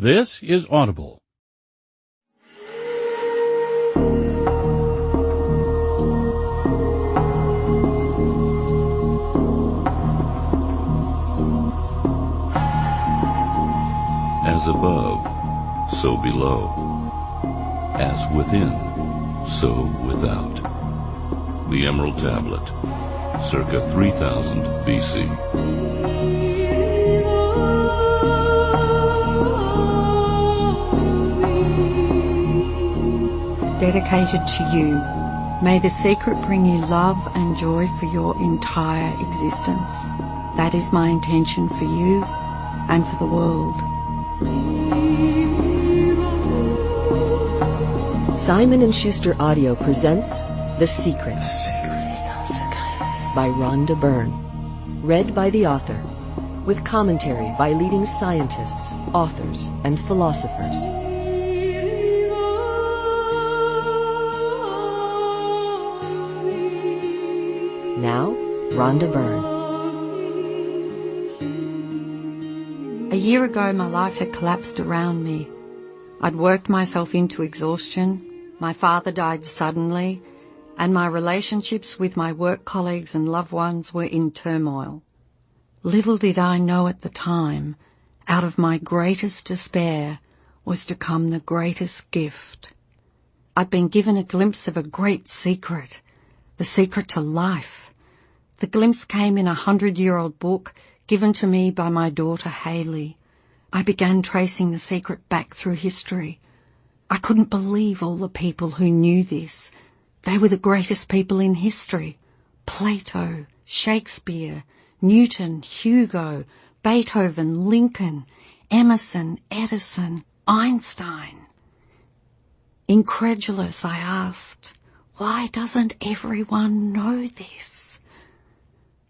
This is Audible. As above, so below. As within, so without. The Emerald Tablet, circa 3000 BC. Dedicated to you, may the secret bring you love and joy for your entire existence. That is my intention for you and for the world. Simon & Schuster Audio presents The Secret by Rhonda Byrne. Read by the author, with commentary by leading scientists, authors, and philosophers. Now, Rhonda Byrne. A year ago, my life had collapsed around me. I'd worked myself into exhaustion, my father died suddenly, and my relationships with my work colleagues and loved ones were in turmoil. Little did I know at the time, out of my greatest despair was to come the greatest gift. I'd been given a glimpse of a great secret, the secret to life. The glimpse came in a 100-year-old book given to me by my daughter Hayley. I began tracing the secret back through history. I couldn't believe all the people who knew this. They were the greatest people in history. Plato, Shakespeare, Newton, Hugo, Beethoven, Lincoln, Emerson, Edison, Einstein. Incredulous, I asked, why doesn't everyone know this?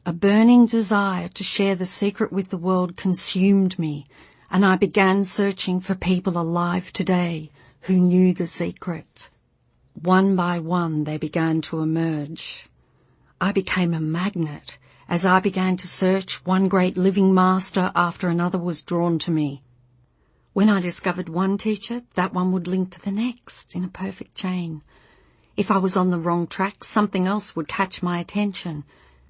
A burning desire to share the secret with the world consumed me, and I began searching for people alive today who knew the secret. One by one they began to emerge. I became a magnet. As I began to search, one great living master after another was drawn to me. When I discovered one teacher, that one would link to the next in a perfect chain. If I was on the wrong track, something else would catch my attention,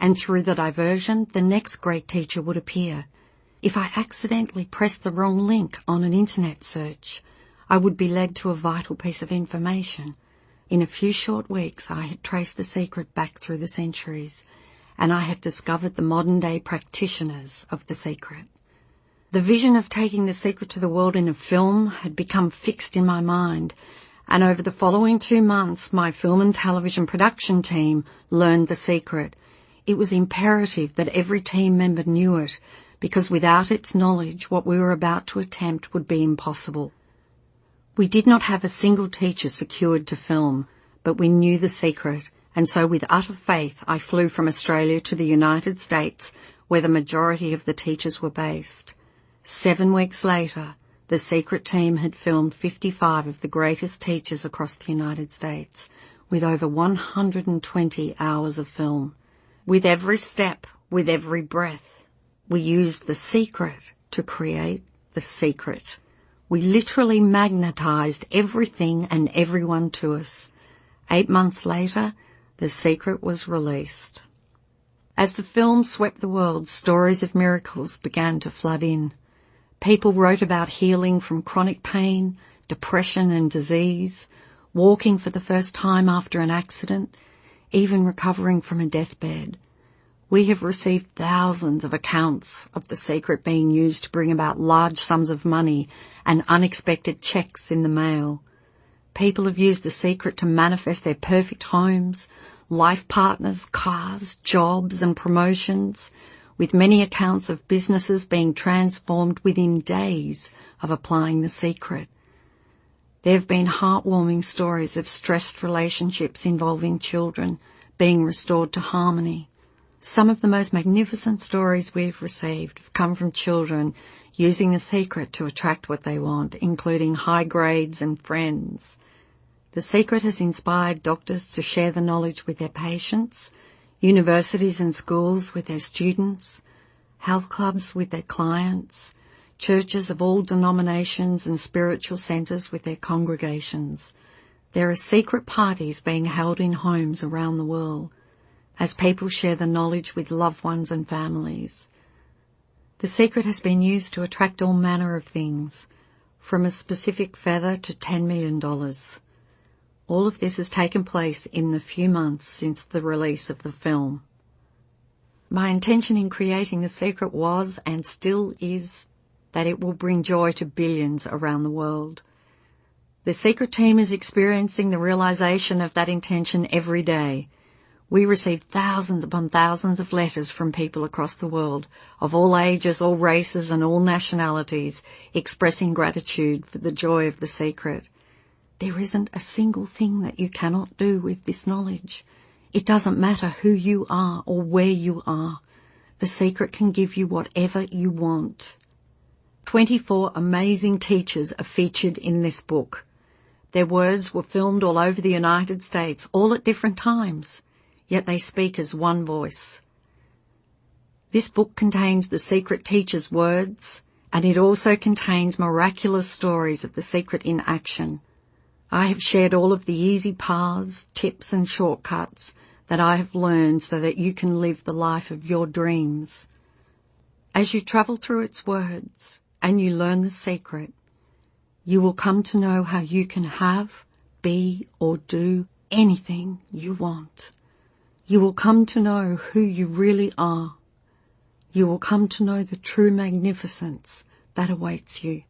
and through the diversion, the next great teacher would appear. If I accidentally pressed the wrong link on an internet search, I would be led to a vital piece of information. In a few short weeks, I had traced the secret back through the centuries, and I had discovered the modern-day practitioners of the secret. The vision of taking the secret to the world in a film had become fixed in my mind, and over the following 2 months, my film and television production team learned the secret. It was imperative that every team member knew it, because without its knowledge, what we were about to attempt would be impossible. We did not have a single teacher secured to film, but we knew the secret, and so with utter faith I flew from Australia to the United States, where the majority of the teachers were based. 7 weeks later, the secret team had filmed 55 of the greatest teachers across the United States, with over 120 hours of film. With every step, with every breath, we used the secret to create the secret. We literally magnetized everything and everyone to us. 8 months later, the secret was released. As the film swept the world, stories of miracles began to flood in. People wrote about healing from chronic pain, depression and disease, walking for the first time after an accident, even recovering from a deathbed. We have received thousands of accounts of the secret being used to bring about large sums of money and unexpected checks in the mail. People have used the secret to manifest their perfect homes, life partners, cars, jobs and promotions, with many accounts of businesses being transformed within days of applying the secret. There have been heartwarming stories of stressed relationships involving children being restored to harmony. Some of the most magnificent stories we've received have come from children using the secret to attract what they want, including high grades and friends. The secret has inspired doctors to share the knowledge with their patients, universities and schools with their students, health clubs with their clients, churches of all denominations and spiritual centres with their congregations. There are secret parties being held in homes around the world as people share the knowledge with loved ones and families. The secret has been used to attract all manner of things, from a specific feather to $10 million. All of this has taken place in the few months since the release of the film. My intention in creating The Secret was, and still is, that it will bring joy to billions around the world. The Secret team is experiencing the realization of that intention every day. We receive thousands upon thousands of letters from people across the world, of all ages, all races and all nationalities, expressing gratitude for the joy of The Secret. There isn't a single thing that you cannot do with this knowledge. It doesn't matter who you are or where you are. The Secret can give you whatever you want. 24 amazing teachers are featured in this book. Their words were filmed all over the United States, all at different times, yet they speak as one voice. This book contains The Secret teachers' words, and it also contains miraculous stories of The Secret in action. I have shared all of the easy paths, tips and shortcuts that I have learned so that you can live the life of your dreams. As you travel through its words and you learn The Secret, you will come to know how you can have, be or do anything you want. You will come to know who you really are. You will come to know the true magnificence that awaits you.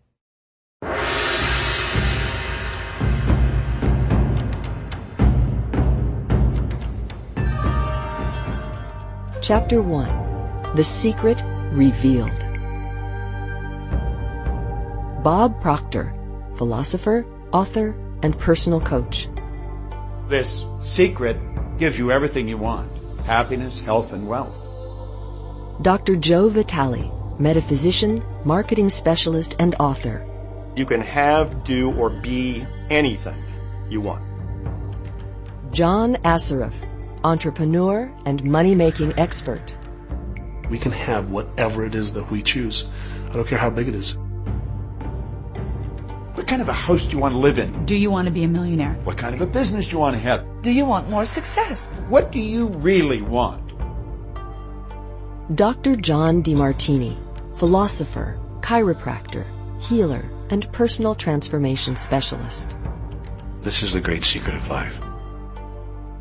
Chapter 1. The Secret Revealed. Bob Proctor, philosopher, author, and personal coach. This secret gives you everything you want: happiness, health, and wealth. Dr. Joe Vitale, metaphysician, marketing specialist, and author. You can have, do, or be anything you want. John Assaraf, entrepreneur and money-making expert. We can have whatever it is that we choose. I don't care how big it is. What kind of a house do you want to live in? Do you want to be a millionaire? What kind of a business do you want to have? Do you want more success? What do you really want? Dr. John DeMartini, philosopher, chiropractor, healer, and personal transformation specialist. This is the great secret of life.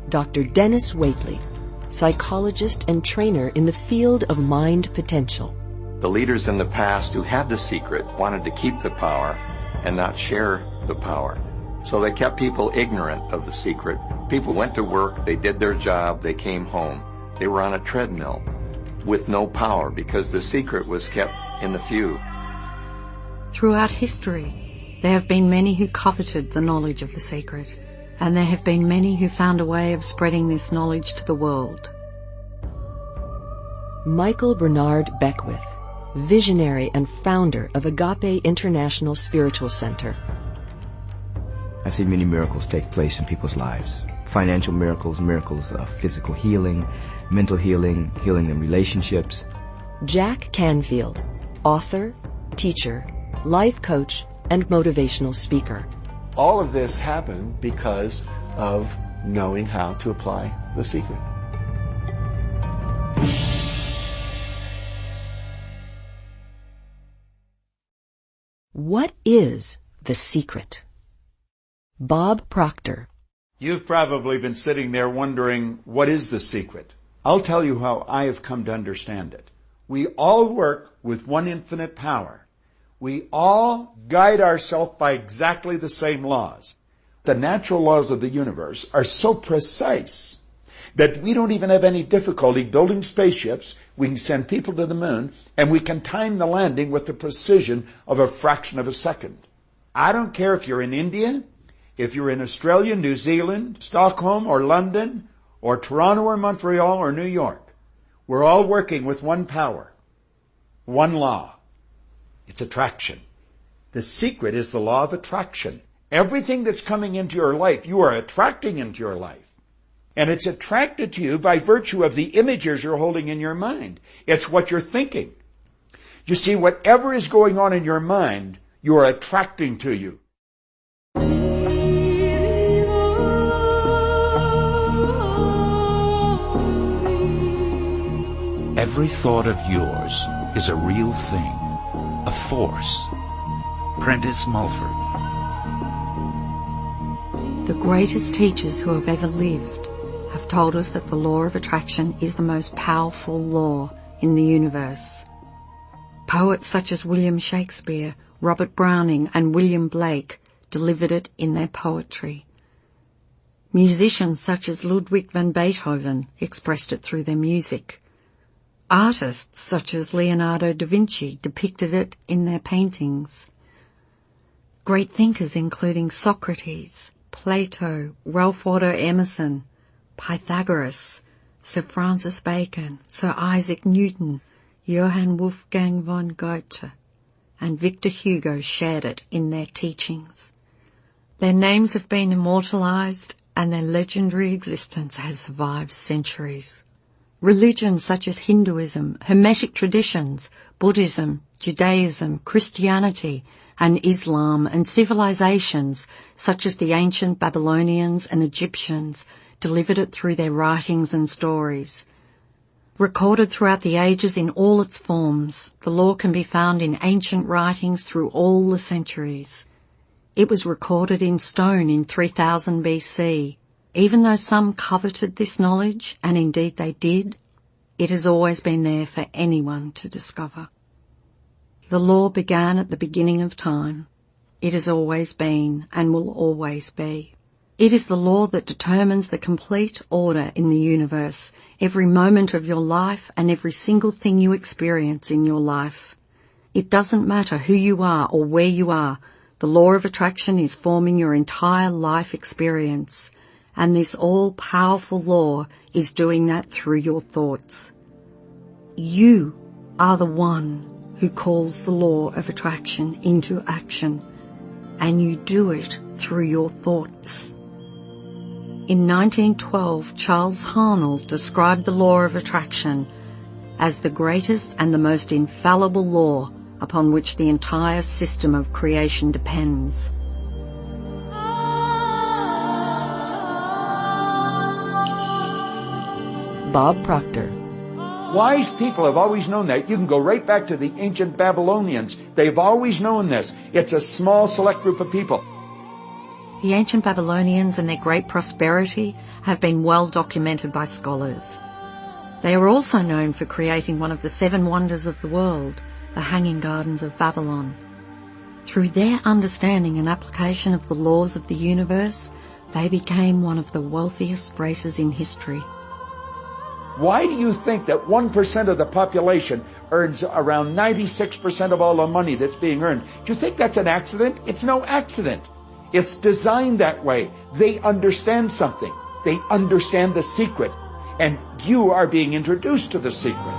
Dr. Dennis Waitley, psychologist and trainer in the field of mind potential. The leaders in the past who had the secret wanted to keep the power and not share the power. So they kept people ignorant of the secret. People went to work, they did their job, they came home. They were on a treadmill with no power because the secret was kept in the few. Throughout history, there have been many who coveted the knowledge of The Secret, and there have been many who found a way of spreading this knowledge to the world. Michael Bernard Beckwith, visionary and founder of Agape International Spiritual Center. I've seen many miracles take place in people's lives. Financial miracles, miracles of physical healing, mental healing, healing in relationships. Jack Canfield, author, teacher, life coach, and motivational speaker. All of this happened because of knowing how to apply the secret. What is the secret? Bob Proctor. You've probably been sitting there wondering, what is the secret? I'll tell you how I have come to understand it. We all work with one infinite power. We all guide ourselves by exactly the same laws. The natural laws of the universe are so precise that we don't even have any difficulty building spaceships. We can send people to the moon, and we can time the landing with the precision of a fraction of a second. I don't care if you're in India, if you're in Australia, New Zealand, Stockholm, or London, or Toronto, or Montreal, or New York. We're all working with one power, one law. It's attraction. The secret is the law of attraction. Everything that's coming into your life, you are attracting into your life. And it's attracted to you by virtue of the images you're holding in your mind. It's what you're thinking. You see, whatever is going on in your mind, you are attracting to you. Every thought of yours is a real thing, a force. Prentice Mulford. The greatest teachers who have ever lived have told us that the law of attraction is the most powerful law in the universe. Poets such as William Shakespeare, Robert Browning and William Blake delivered it in their poetry. Musicians such as Ludwig van Beethoven expressed it through their music. Artists such as Leonardo da Vinci depicted it in their paintings. Great thinkers including Socrates, Plato, Ralph Waldo Emerson, Pythagoras, Sir Francis Bacon, Sir Isaac Newton, Johann Wolfgang von Goethe, and Victor Hugo shared it in their teachings. Their names have been immortalized and their legendary existence has survived centuries. Religions such as Hinduism, Hermetic traditions, Buddhism, Judaism, Christianity, and Islam, and civilizations such as the ancient Babylonians and Egyptians delivered it through their writings and stories. Recorded throughout the ages in all its forms, the law can be found in ancient writings through all the centuries. It was recorded in stone in 3000 BC. Even though some coveted this knowledge, and indeed they did, it has always been there for anyone to discover. The law began at the beginning of time. It has always been and will always be. It is the law that determines the complete order in the universe, every moment of your life and every single thing you experience in your life. It doesn't matter who you are or where you are, the law of attraction is forming your entire life experience, and this all-powerful law is doing that through your thoughts. You are the one who calls the law of attraction into action, and you do it through your thoughts. In 1912, Charles Haanel described the law of attraction as the greatest and the most infallible law upon which the entire system of creation depends. Bob Proctor. Wise people have always known that. You can go right back to the ancient Babylonians. They've always known this. It's a small, select group of people. The ancient Babylonians and their great prosperity have been well documented by scholars. They are also known for creating one of the 7 wonders of the world, the Hanging Gardens of Babylon. Through their understanding and application of the laws of the universe, they became one of the wealthiest races in history. Why do you think that 1% of the population earns around 96% of all the money that's being earned? Do you think that's an accident? It's no accident. It's designed that way. They understand something. They understand the secret. And you are being introduced to the secret.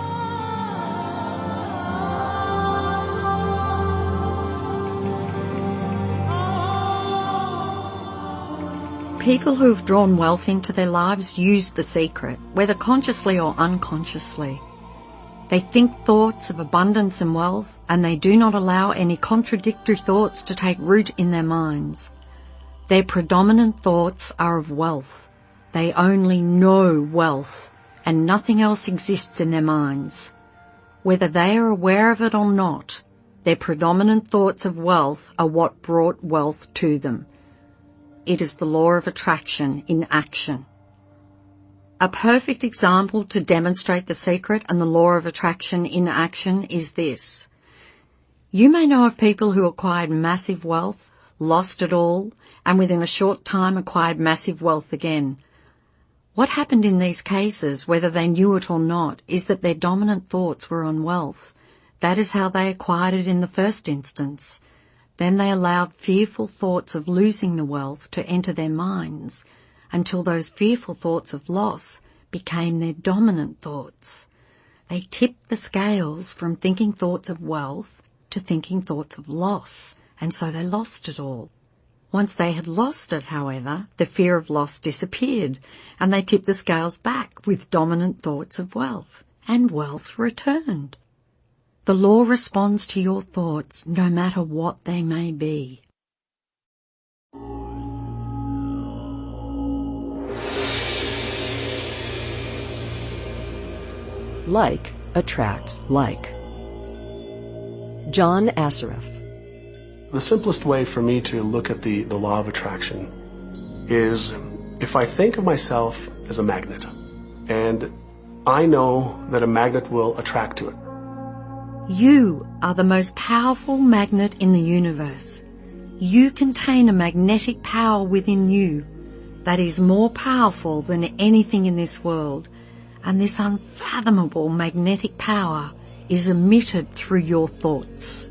People who've drawn wealth into their lives use the secret, whether consciously or unconsciously. They think thoughts of abundance and wealth, and they do not allow any contradictory thoughts to take root in their minds. Their predominant thoughts are of wealth. They only know wealth, and nothing else exists in their minds. Whether they are aware of it or not, their predominant thoughts of wealth are what brought wealth to them. It is the law of attraction in action. A perfect example to demonstrate the secret and the law of attraction in action is this. You may know of people who acquired massive wealth, lost it all, and within a short time acquired massive wealth again. What happened in these cases, whether they knew it or not, is that their dominant thoughts were on wealth. That is how they acquired it in the first instance. Then they allowed fearful thoughts of losing the wealth to enter their minds until those fearful thoughts of loss became their dominant thoughts. They tipped the scales from thinking thoughts of wealth to thinking thoughts of loss, and so they lost it all. Once they had lost it, however, the fear of loss disappeared, and they tipped the scales back with dominant thoughts of wealth, and wealth returned. The law responds to your thoughts no matter what they may be. Like attracts like. John Assaraf. The simplest way for me to look at the law of attraction is if I think of myself as a magnet, and I know that a magnet will attract to it. You are the most powerful magnet in the universe. You contain a magnetic power within you that is more powerful than anything in this world, and this unfathomable magnetic power is emitted through your thoughts.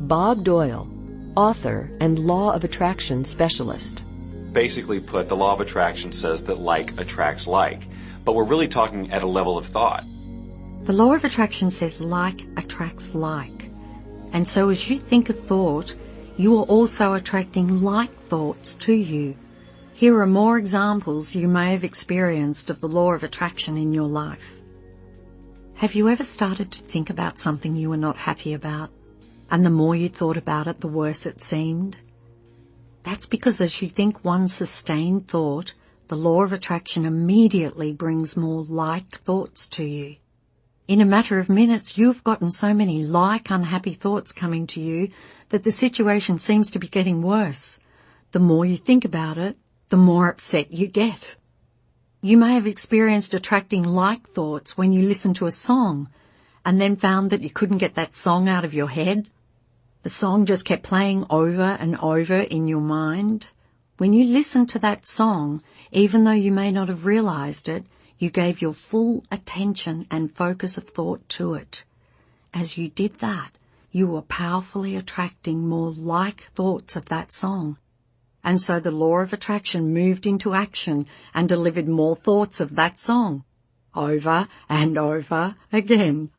Bob Doyle, author and law of attraction specialist. Basically put, the law of attraction says that like attracts like, but we're really talking at a level of thought. The law of attraction says like attracts like. And so as you think a thought, you are also attracting like thoughts to you. Here are more examples you may have experienced of the law of attraction in your life. Have you ever started to think about something you were not happy about, and the more you thought about it, the worse it seemed? That's because as you think one sustained thought, the law of attraction immediately brings more like thoughts to you. In a matter of minutes, you've gotten so many like unhappy thoughts coming to you that the situation seems to be getting worse. The more you think about it, the more upset you get. You may have experienced attracting like thoughts when you listened to a song and then found that you couldn't get that song out of your head. The song just kept playing over and over in your mind. When you listened to that song, even though you may not have realized it, you gave your full attention and focus of thought to it. As you did that, you were powerfully attracting more like thoughts of that song. And so the law of attraction moved into action and delivered more thoughts of that song, over and over again.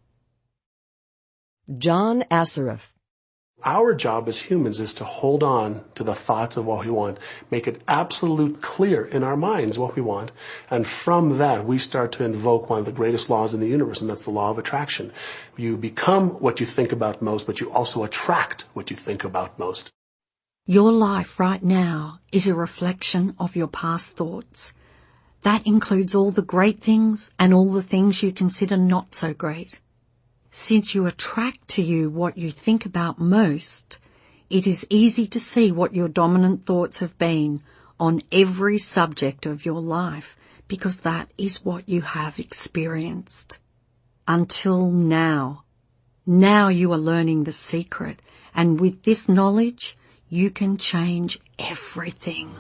John Assaraf. Our job as humans is to hold on to the thoughts of what we want, make it absolute clear in our minds what we want, and from that we start to invoke one of the greatest laws in the universe, and that's the law of attraction. You become what you think about most, but you also attract what you think about most. Your life right now is a reflection of your past thoughts. That includes all the great things and all the things you consider not so great. Since you attract to you what you think about most, it is easy to see what your dominant thoughts have been on every subject of your life, because that is what you have experienced. Until now. Now you are learning the secret, and with this knowledge, you can change everything.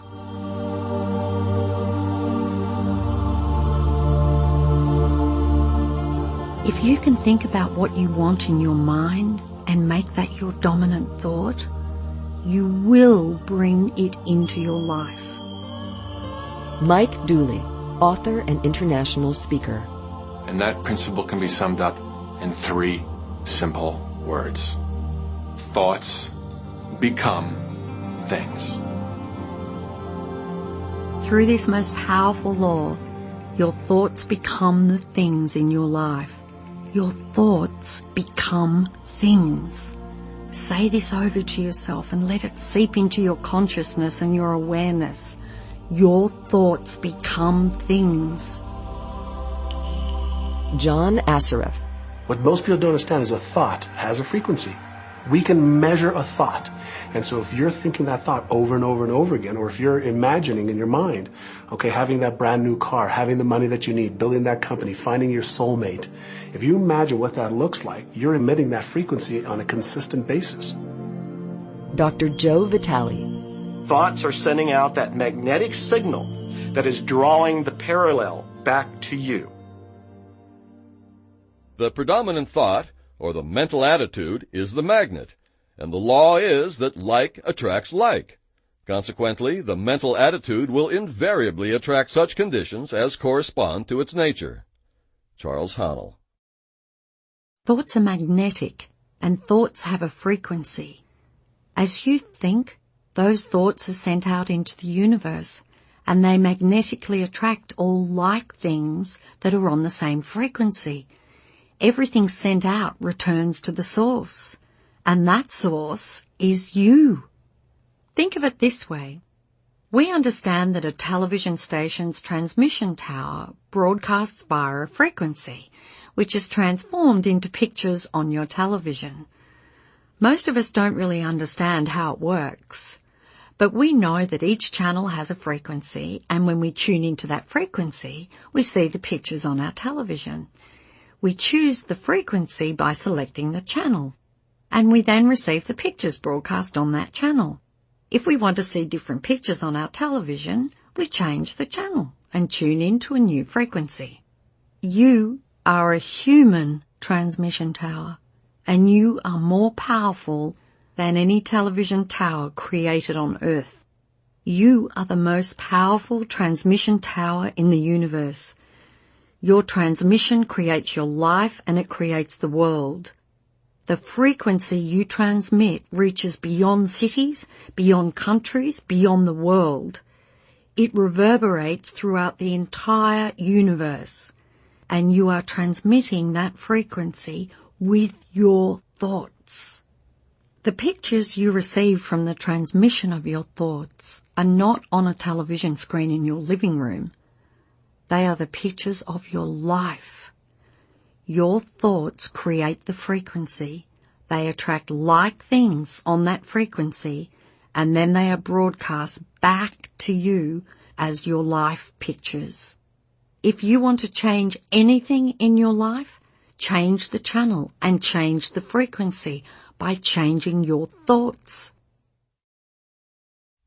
If you can think about what you want in your mind and make that your dominant thought, you will bring it into your life. Mike Dooley, author and international speaker. And that principle can be summed up in 3 simple words. Thoughts become things. Through this most powerful law, your thoughts become the things in your life. Your thoughts become things. Say this over to yourself and let it seep into your consciousness and your awareness. Your thoughts become things. John Assaraf. What most people don't understand is a thought has a frequency. We can measure a thought. And so if you're thinking that thought over and over and over again, or if you're imagining in your mind, okay, having that brand new car, having the money that you need, building that company, finding your soulmate, if you imagine what that looks like, you're emitting that frequency on a consistent basis. Dr. Joe Vitale. Thoughts are sending out that magnetic signal that is drawing the parallel back to you. The predominant thought, or the mental attitude, is the magnet, and the law is that like attracts like. Consequently, the mental attitude will invariably attract such conditions as correspond to its nature. Charles Haanel. Thoughts are magnetic, and thoughts have a frequency. As you think, those thoughts are sent out into the universe, and they magnetically attract all like things that are on the same frequency. Everything sent out returns to the source, and that source is you. Think of it this way. We understand that a television station's transmission tower broadcasts via a frequency, which is transformed into pictures on your television. Most of us don't really understand how it works, but we know that each channel has a frequency, and when we tune into that frequency, we see the pictures on our television. We choose the frequency by selecting the channel, and we then receive the pictures broadcast on that channel. If we want to see different pictures on our television, we change the channel and tune into a new frequency. You are a human transmission tower, and you are more powerful than any television tower created on Earth. You are the most powerful transmission tower in the universe. Your transmission creates your life and it creates the world. The frequency you transmit reaches beyond cities, beyond countries, beyond the world. It reverberates throughout the entire universe, and you are transmitting that frequency with your thoughts. The pictures you receive from the transmission of your thoughts are not on a television screen in your living room. They are the pictures of your life. Your thoughts create the frequency. They attract like things on that frequency, and then they are broadcast back to you as your life pictures. If you want to change anything in your life, change the channel and change the frequency by changing your thoughts.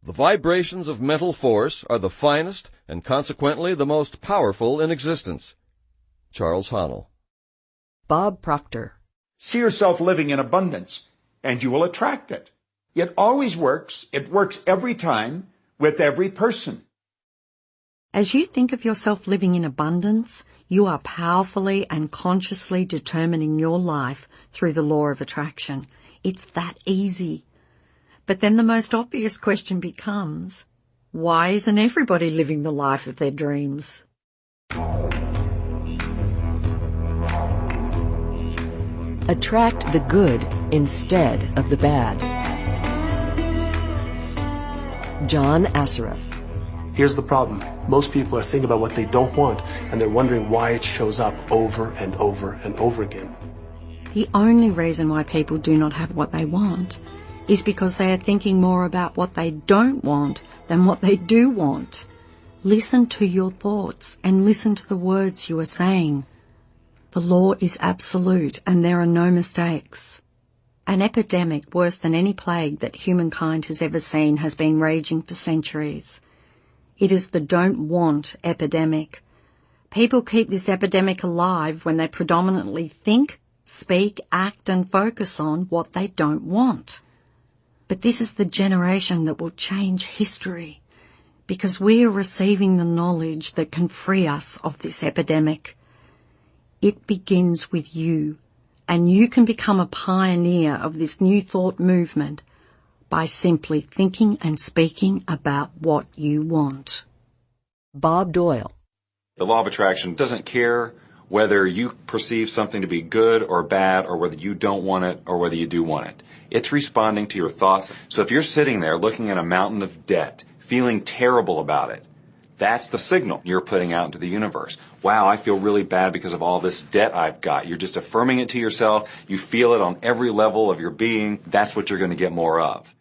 The vibrations of mental force are the finest and consequently the most powerful in existence. Charles Haanel. Bob Proctor. See yourself living in abundance, and you will attract it. It always works. It works every time with every person. As you think of yourself living in abundance, you are powerfully and consciously determining your life through the law of attraction. It's that easy. But then the most obvious question becomes, why isn't everybody living the life of their dreams? Attract the good instead of the bad. John Assaraf. Here's the problem. Most people are thinking about what they don't want, and they're wondering why it shows up over and over and over again. The only reason why people do not have what they want is because they are thinking more about what they don't want than what they do want. Listen to your thoughts and listen to the words you are saying. The law is absolute and there are no mistakes. An epidemic worse than any plague that humankind has ever seen has been raging for centuries. It is the don't want epidemic. People keep this epidemic alive when they predominantly think, speak, act and focus on what they don't want. But this is the generation that will change history because we are receiving the knowledge that can free us of this epidemic. It begins with you, and you can become a pioneer of this new thought movement by simply thinking and speaking about what you want. Bob Doyle. The law of attraction doesn't care whether you perceive something to be good or bad or whether you don't want it or whether you do want it. It's responding to your thoughts. So if you're sitting there looking at a mountain of debt, feeling terrible about it, that's the signal you're putting out into the universe. Wow, I feel really bad because of all this debt I've got. You're just affirming it to yourself. You feel it on every level of your being. That's what you're going to get more of.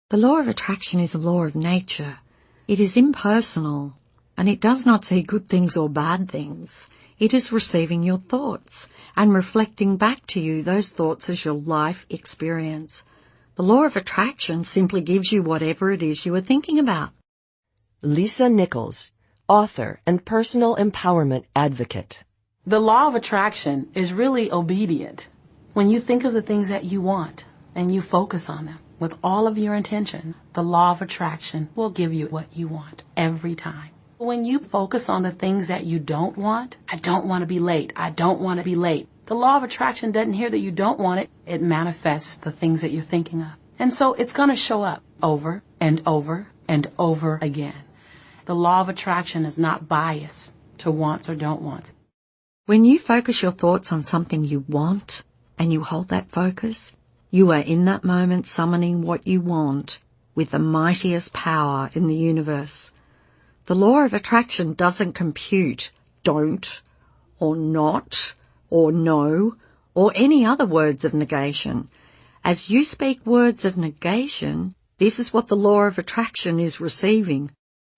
The law of attraction is a law of nature. It is impersonal, and it does not see good things or bad things. It is receiving your thoughts and reflecting back to you those thoughts as your life experience. The law of attraction simply gives you whatever it is you are thinking about. Lisa Nichols, author and personal empowerment advocate. The law of attraction is really obedient. When you think of the things that you want and you focus on them with all of your intention, the law of attraction will give you what you want every time. When you focus on the things that you don't want, I don't want to be late, I don't want to be late. The law of attraction doesn't hear that you don't want it. It manifests the things that you're thinking of. And so it's going to show up over and over and over again. The law of attraction is not biased to wants or don't wants. When you focus your thoughts on something you want and you hold that focus, you are in that moment summoning what you want with the mightiest power in the universe. The law of attraction doesn't compute don't or not or no or any other words of negation. As you speak words of negation, this is what the law of attraction is receiving.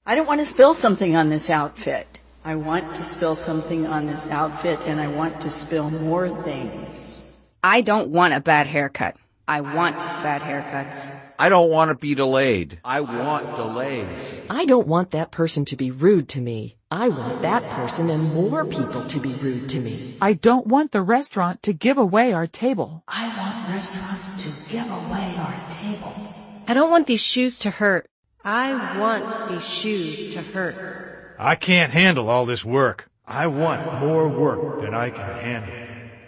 I don't want to spill something on this outfit. I want to spill something on this outfit, and I want to spill more things. I don't want a bad haircut. I want bad haircuts. I don't want to be delayed. I want delays. I don't want that person to be rude to me. I want that person and more people to be rude to me. I don't want the restaurant to give away our table. I want restaurants to give away our tables. I don't want these shoes to hurt. I want these shoes to hurt. I can't handle all this work. I want more work than I can handle.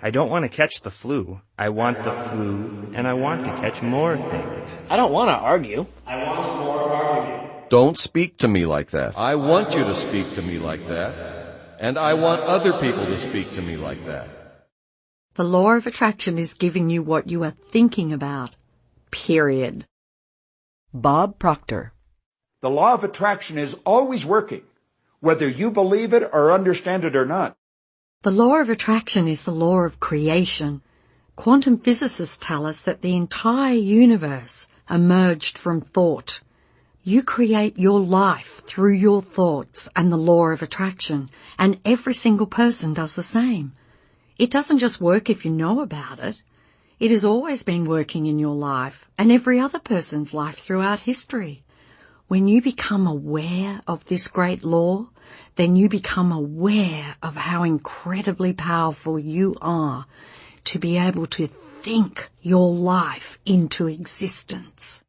I don't want to catch the flu. I want the flu, and I want to catch more things. I don't want to argue. I want more arguing. Don't speak to me like that. I want you to speak to me like that. And I want other people to speak to me like that. The law of attraction is giving you what you are thinking about. Period. Bob Proctor. The law of attraction is always working, whether you believe it or understand it or not. The law of attraction is the law of creation. Quantum physicists tell us that the entire universe emerged from thought. You create your life through your thoughts and the law of attraction, and every single person does the same. It doesn't just work if you know about it. It has always been working in your life and every other person's life throughout history. When you become aware of this great law, then you become aware of how incredibly powerful you are to be able to think your life into existence.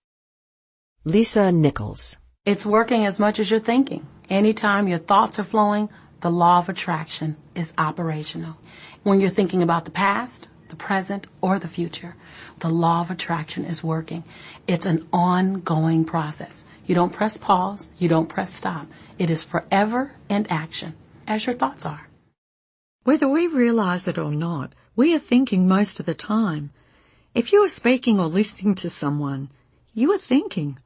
Lisa Nichols. It's working as much as you're thinking. Anytime your thoughts are flowing, the law of attraction is operational. When you're thinking about the past, the present, or the future, the law of attraction is working. It's an ongoing process. You don't press pause. You don't press stop. It is forever in action, as your thoughts are. Whether we realize it or not, we are thinking most of the time. If you are speaking or listening to someone, you are thinking.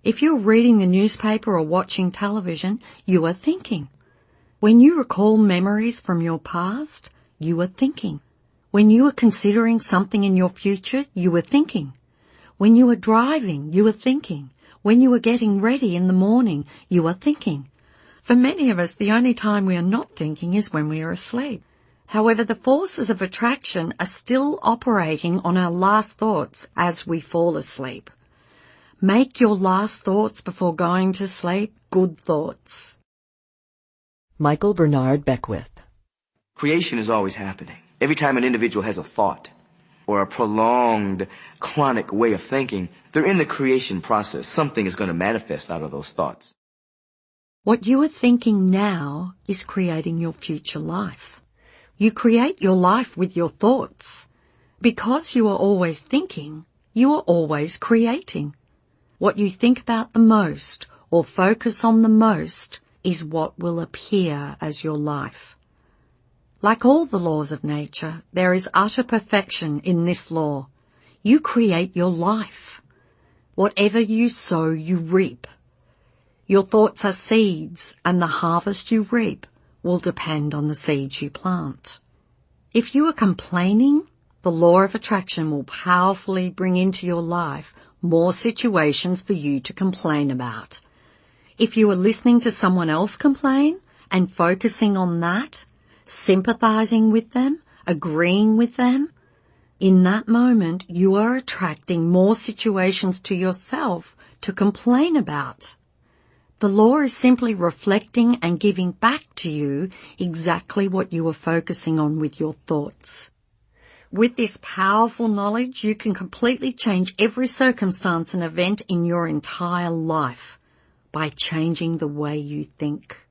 If you're reading the newspaper or watching television, you are thinking. When you recall memories from your past, you are thinking. When you are considering something in your future, you are thinking. When you are driving, you are thinking. When you are getting ready in the morning, you are thinking. For many of us, the only time we are not thinking is when we are asleep. However, the forces of attraction are still operating on our last thoughts as we fall asleep. Make your last thoughts before going to sleep good thoughts. Michael Bernard Beckwith. Creation is always happening. Every time an individual has a thought or a prolonged, chronic way of thinking, they're in the creation process. Something is going to manifest out of those thoughts. What you are thinking now is creating your future life. You create your life with your thoughts. Because you are always thinking, you are always creating. What you think about the most or focus on the most is what will appear as your life. Like all the laws of nature, there is utter perfection in this law. You create your life. Whatever you sow, you reap. Your thoughts are seeds, and the harvest you reap will depend on the seeds you plant. If you are complaining, the law of attraction will powerfully bring into your life more situations for you to complain about. If you are listening to someone else complain and focusing on that, sympathizing with them, agreeing with them, in that moment you are attracting more situations to yourself to complain about. The law is simply reflecting and giving back to you exactly what you are focusing on with your thoughts. With this powerful knowledge, you can completely change every circumstance and event in your entire life by changing the way you think.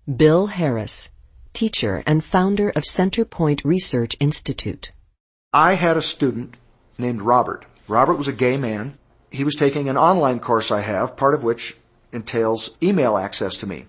Bill Harris, teacher and founder of Centerpoint Research Institute. I had a student named Robert. Robert was a gay man. He was taking an online course I have, part of which entails email access to me.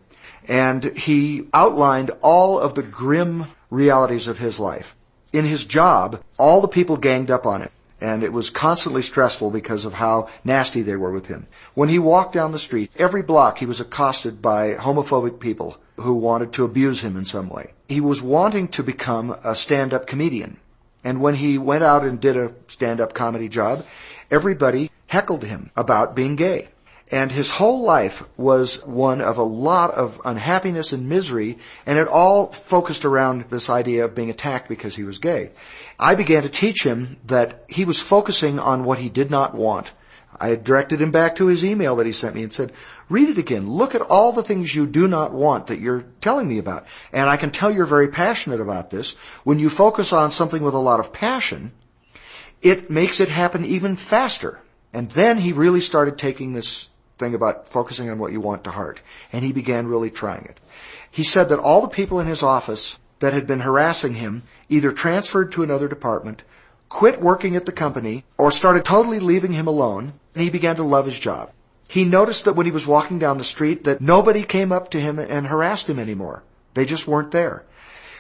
And he outlined all of the grim realities of his life. In his job, all the people ganged up on him, and it was constantly stressful because of how nasty they were with him. When he walked down the street, every block he was accosted by homophobic people who wanted to abuse him in some way. He was wanting to become a stand-up comedian. And when he went out and did a stand-up comedy job, everybody heckled him about being gay. And his whole life was one of a lot of unhappiness and misery, and it all focused around this idea of being attacked because he was gay. I began to teach him that he was focusing on what he did not want. I directed him back to his email that he sent me and said, read it again. Look at all the things you do not want that you're telling me about. And I can tell you're very passionate about this. When you focus on something with a lot of passion, it makes it happen even faster. And then he really started taking this thing about focusing on what you want to heart. And he began really trying it. He said that all the people in his office that had been harassing him either transferred to another department, quit working at the company, or started totally leaving him alone, and he began to love his job. He noticed that when he was walking down the street that nobody came up to him and harassed him anymore. They just weren't there.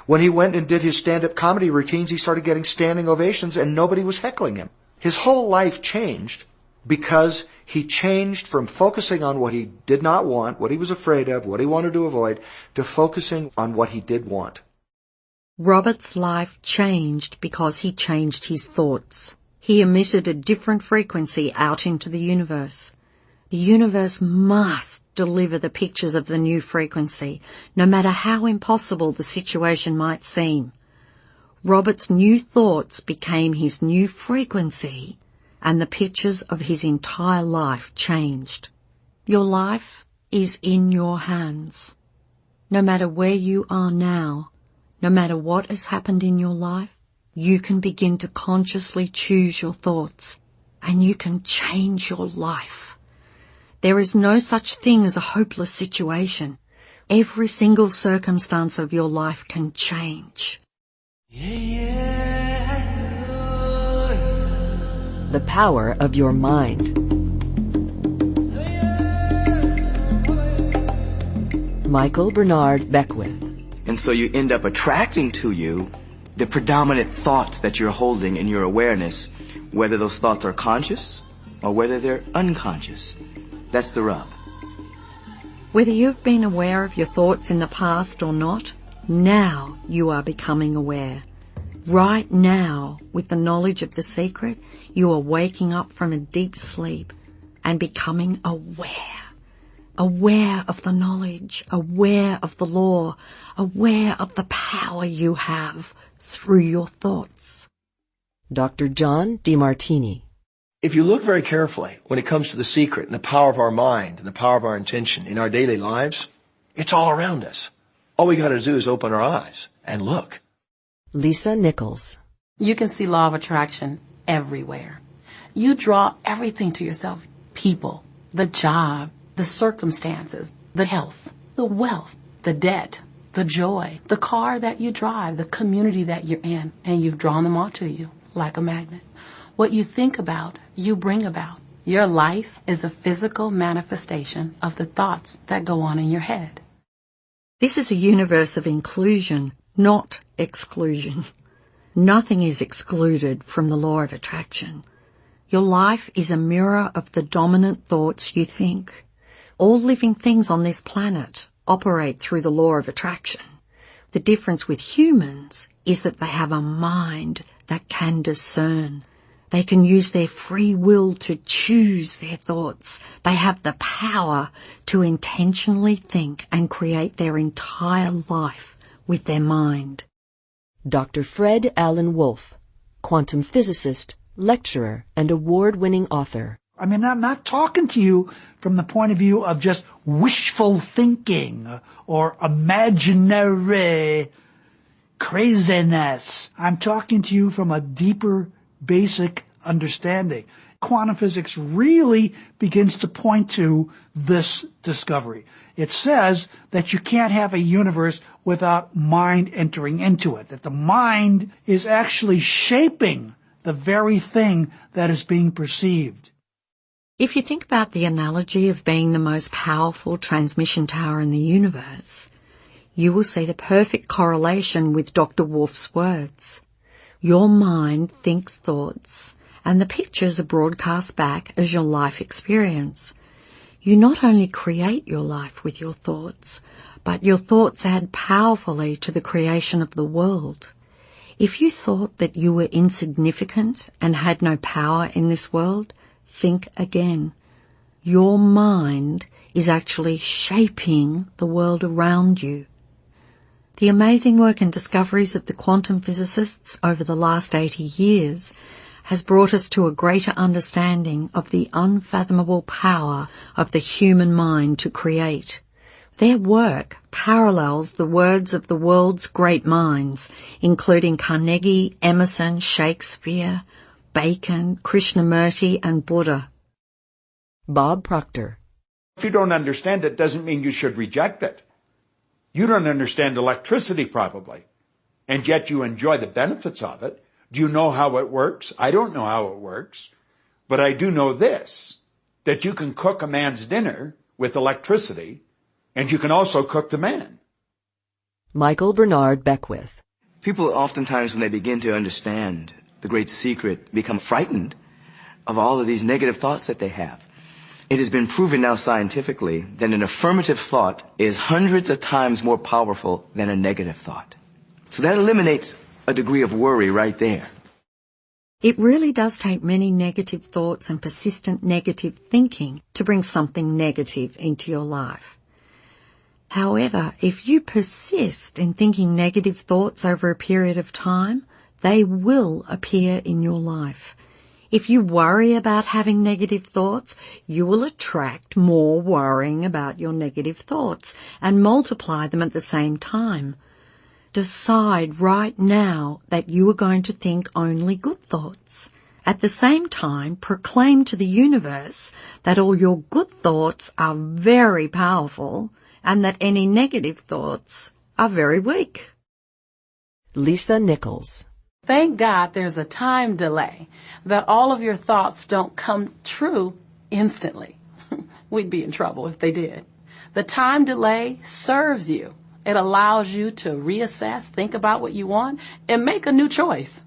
When he went and did his stand-up comedy routines, he started getting standing ovations and nobody was heckling him. His whole life changed because he changed from focusing on what he did not want, what he was afraid of, what he wanted to avoid, to focusing on what he did want. Robert's life changed because he changed his thoughts. He emitted a different frequency out into the universe. The universe must deliver the pictures of the new frequency, no matter how impossible the situation might seem. Robert's new thoughts became his new frequency, and the pictures of his entire life changed. Your life is in your hands. No matter where you are now, no matter what has happened in your life, you can begin to consciously choose your thoughts, and you can change your life. There is no such thing as a hopeless situation. Every single circumstance of your life can change. The power of your mind. Michael Bernard Beckwith. And so you end up attracting to you the predominant thoughts that you're holding in your awareness, whether those thoughts are conscious or whether they're unconscious. That's the rub. Whether you've been aware of your thoughts in the past or not, now you are becoming aware. Right now, with the knowledge of the secret, you are waking up from a deep sleep and becoming aware. Aware of the knowledge, aware of the law, aware of the power you have through your thoughts. Dr. John DeMartini. If you look very carefully when it comes to the secret and the power of our mind and the power of our intention in our daily lives, it's all around us. All we got to do is open our eyes and look. Lisa Nichols. You can see law of attraction everywhere. You draw everything to yourself. People, the job, the circumstances, the health, the wealth, the debt, the joy, the car that you drive, the community that you're in, and you've drawn them all to you like a magnet. What you think about, you bring about. Your life is a physical manifestation of the thoughts that go on in your head. This is a universe of inclusion, not exclusion. Nothing is excluded from the law of attraction. Your life is a mirror of the dominant thoughts you think. All living things on this planet operate through the law of attraction. The difference with humans is that they have a mind that can discern. They can use their free will to choose their thoughts. They have the power to intentionally think and create their entire life with their mind. Dr. Fred Alan Wolf, quantum physicist, lecturer, and award-winning author. I mean, I'm not talking to you from the point of view of just wishful thinking or imaginary craziness. I'm talking to you from a deeper, basic understanding. Quantum physics really begins to point to this discovery. It says that you can't have a universe without mind entering into it, that the mind is actually shaping the very thing that is being perceived. If you think about the analogy of being the most powerful transmission tower in the universe, you will see the perfect correlation with Dr. Wolf's words. Your mind thinks thoughts, and the pictures are broadcast back as your life experience. You not only create your life with your thoughts, but your thoughts add powerfully to the creation of the world. If you thought that you were insignificant and had no power in this world, think again. Your mind is actually shaping the world around you. The amazing work and discoveries of the quantum physicists over the last 80 years has brought us to a greater understanding of the unfathomable power of the human mind to create. Their work parallels the words of the world's great minds, including Carnegie, Emerson, Shakespeare, Bacon, Krishnamurti, and Buddha. Bob Proctor. If you don't understand it, doesn't mean you should reject it. You don't understand electricity probably, and yet you enjoy the benefits of it. Do you know how it works? I don't know how it works, but I do know this, that you can cook a man's dinner with electricity, and you can also cook the man. Michael Bernard Beckwith. People oftentimes, when they begin to understand the great secret, become frightened of all of these negative thoughts that they have. It has been proven now scientifically that an affirmative thought is hundreds of times more powerful than a negative thought. So that eliminates a degree of worry right there. It really does take many negative thoughts and persistent negative thinking to bring something negative into your life. However, if you persist in thinking negative thoughts over a period of time, they will appear in your life. If you worry about having negative thoughts, you will attract more worrying about your negative thoughts and multiply them at the same time. Decide right now that you are going to think only good thoughts. At the same time, proclaim to the universe that all your good thoughts are very powerful and that any negative thoughts are very weak. Lisa Nichols. Thank God there's a time delay, that all of your thoughts don't come true instantly. We'd be in trouble if they did. The time delay serves you. It allows you to reassess, think about what you want, and make a new choice.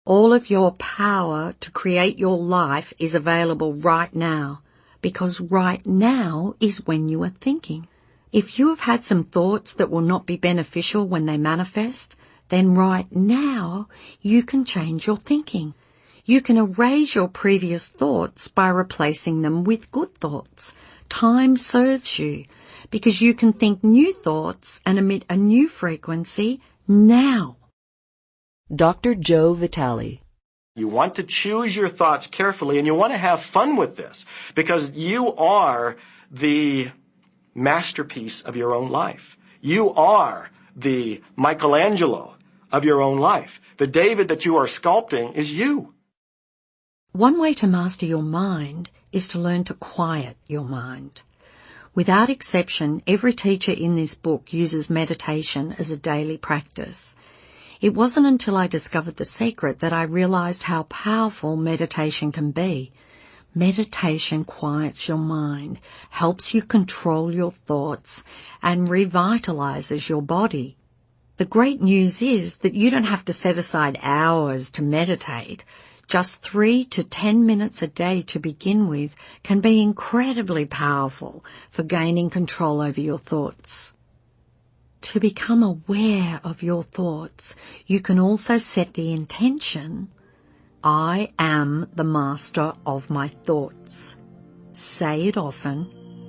All of your power to create your life is available right now, because right now is when you are thinking. If you have had some thoughts that will not be beneficial when they manifest, then right now you can change your thinking. You can erase your previous thoughts by replacing them with good thoughts. Time serves you because you can think new thoughts and emit a new frequency now. Dr. Joe Vitale. You want to choose your thoughts carefully, and you want to have fun with this, because you are the masterpiece of your own life. You are the Michelangelo of your own life. The David that you are sculpting is you. One way to master your mind is to learn to quiet your mind. Without exception, every teacher in this book uses meditation as a daily practice. It wasn't until I discovered the secret that I realized how powerful meditation can be. Meditation quiets your mind, helps you control your thoughts, and revitalizes your body. The great news is that you don't have to set aside hours to meditate. Just 3 to 10 minutes a day to begin with can be incredibly powerful for gaining control over your thoughts. To become aware of your thoughts, you can also set the intention, I am the master of my thoughts. Say it often,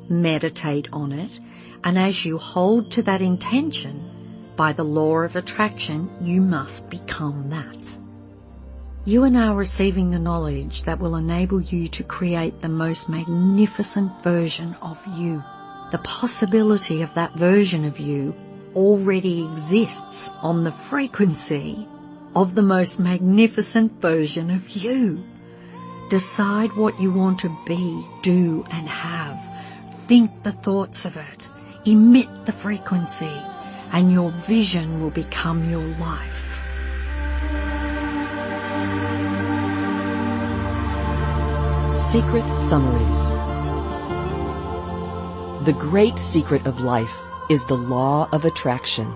meditate on it, and as you hold to that intention, by the law of attraction, you must become that. You are now receiving the knowledge that will enable you to create the most magnificent version of you. The possibility of that version of you already exists on the frequency of the most magnificent version of you. Decide what you want to be, do, and have. Think the thoughts of it. Emit the frequency, and your vision will become your life. Secret Summaries. The great secret of life is the law of attraction.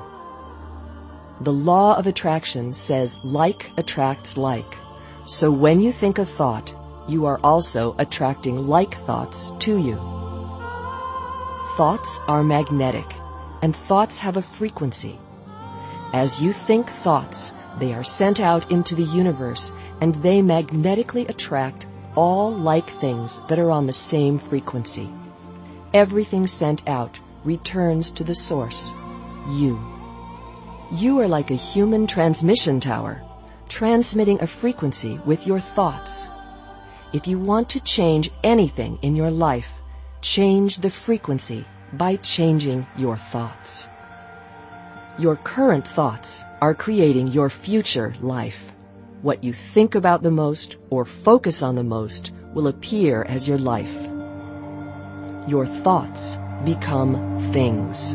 The law of attraction says like attracts like. So when you think a thought, you are also attracting like thoughts to you. Thoughts are magnetic, and thoughts have a frequency. As you think thoughts, they are sent out into the universe, and they magnetically attract all like things that are on the same frequency. Everything sent out returns to the source, you. You are like a human transmission tower, transmitting a frequency with your thoughts. If you want to change anything in your life, change the frequency by changing your thoughts. Your current thoughts are creating your future life. What you think about the most or focus on the most will appear as your life. Your thoughts become things.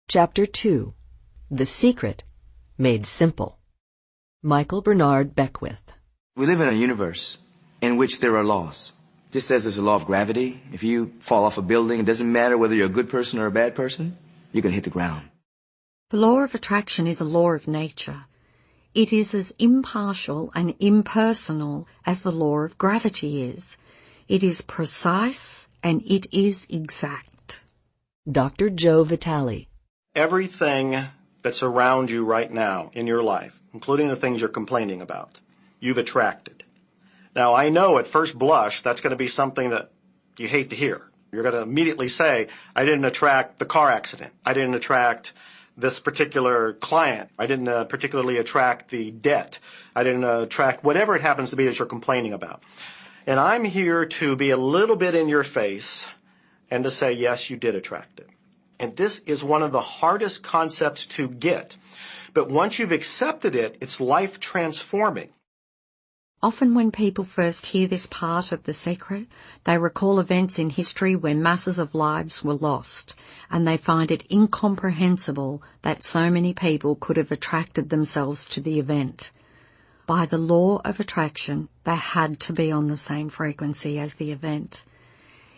Chapter 2. The Secret Made Simple. Michael Bernard Beckwith. We live in a universe in which there are laws. Just as there's a law of gravity, if you fall off a building, it doesn't matter whether you're a good person or a bad person, you're going to hit the ground. The law of attraction is a law of nature. It is as impartial and impersonal as the law of gravity is. It is precise and it is exact. Dr. Joe Vitale. Everything that's around you right now in your life, including the things you're complaining about, you've attracted. Now, I know at first blush that's going to be something that you hate to hear. You're going to immediately say, I didn't attract the car accident. I didn't attract this particular client. I didn't particularly attract the debt. I didn't attract whatever it happens to be that you're complaining about. And I'm here to be a little bit in your face and to say, yes, you did attract it. And this is one of the hardest concepts to get. But once you've accepted it, it's life transforming. Often when people first hear this part of the secret, they recall events in history where masses of lives were lost, and they find it incomprehensible that so many people could have attracted themselves to the event. By the law of attraction, they had to be on the same frequency as the event.